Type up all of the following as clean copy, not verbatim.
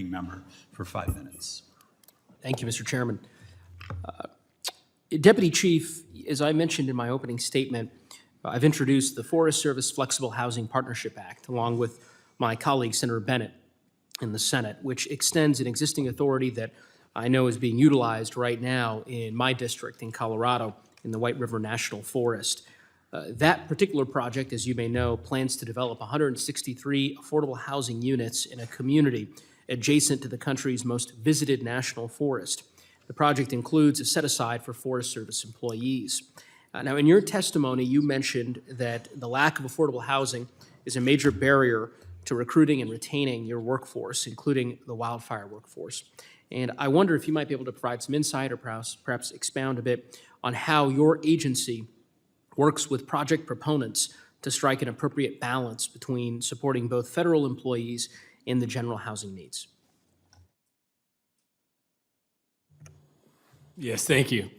ranking member for 5 minutes. Thank you, Mr. Chairman. Deputy Chief, as I mentioned in my opening statement, I've introduced the Forest Service Flexible Housing Partnership Act, along with my colleague, Senator Bennett, in the Senate, which extends an existing authority that I know is being utilized right now in my district in Colorado, in the White River National Forest. That particular project, as you may know, plans to develop 163 affordable housing units in a community adjacent to the country's most visited national forest. The project includes a set-aside for Forest Service employees. Now, in your testimony, you mentioned that the lack of affordable housing is a major barrier to recruiting and retaining your workforce, including the wildfire workforce. And I wonder if you might be able to provide some insight or perhaps expound a bit on how your agency works with project proponents to strike an appropriate balance between supporting both federal employees and the general housing needs. Yes, thank you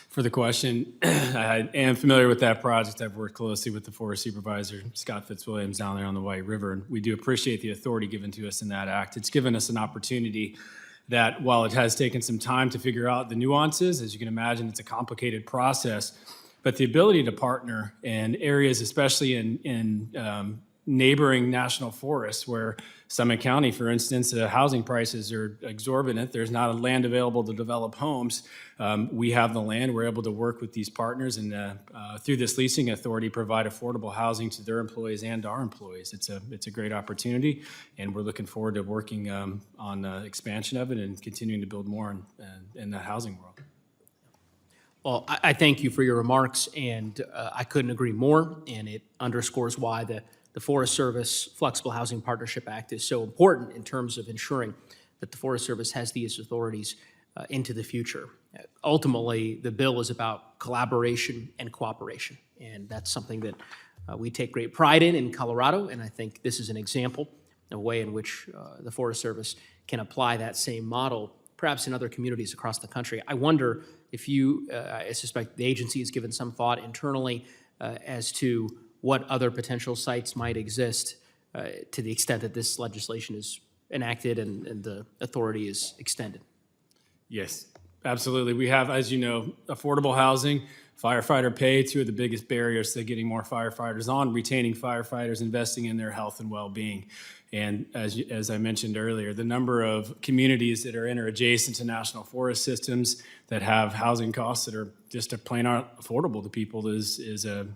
for the question. I am familiar with that project. I've worked closely with the Forest Supervisor, Scott Fitzwilliams, down there on the White River, and we do appreciate the authority given to us in that act. It's given us an opportunity that, while it has taken some time to figure out the nuances, as you can imagine, it's a complicated process, but the ability to partner in areas, especially in neighboring national forests, where Summit County, for instance, the housing prices are exorbitant. There's not a land available to develop homes. We have the land. We're able to work with these partners and through this leasing authority provide affordable housing to their employees and our employees. It's a great opportunity, and we're looking forward to working on the expansion of it and continuing to build more in the housing world. Well, I thank you for your remarks, and I couldn't agree more, and it underscores why the Forest Service Flexible Housing Partnership Act is so important in terms of ensuring that the Forest Service has these authorities into the future. Ultimately, the bill is about collaboration and cooperation, and that's something that we take great pride in Colorado, and I think this is an example, a way in which the Forest Service can apply that same model perhaps in other communities across the country. I wonder if you, I suspect the agency has given some thought internally as to what other potential sites might exist to the extent that this legislation is enacted and the authority is extended. Yes, absolutely. We have, as you know, affordable housing, firefighter pay, two of the biggest barriers to getting more firefighters on, retaining firefighters, investing in their health and well-being. And as I mentioned earlier, the number of communities that are interadjacent to national forest systems that have housing costs that are just plain aren't affordable to people is a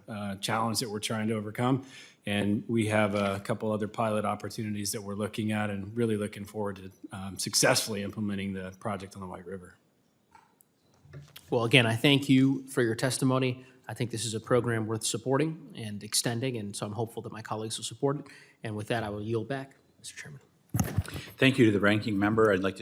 challenge that we're trying to overcome. And we have a couple other pilot opportunities that we're looking at and really looking forward to successfully implementing the project on the White River. Well, again, I thank you for your testimony. I think this is a program worth supporting and extending, and so I'm hopeful that my colleagues will support it. And with that, I will yield back, Mr. Chairman. Thank you to the ranking member. I'd like to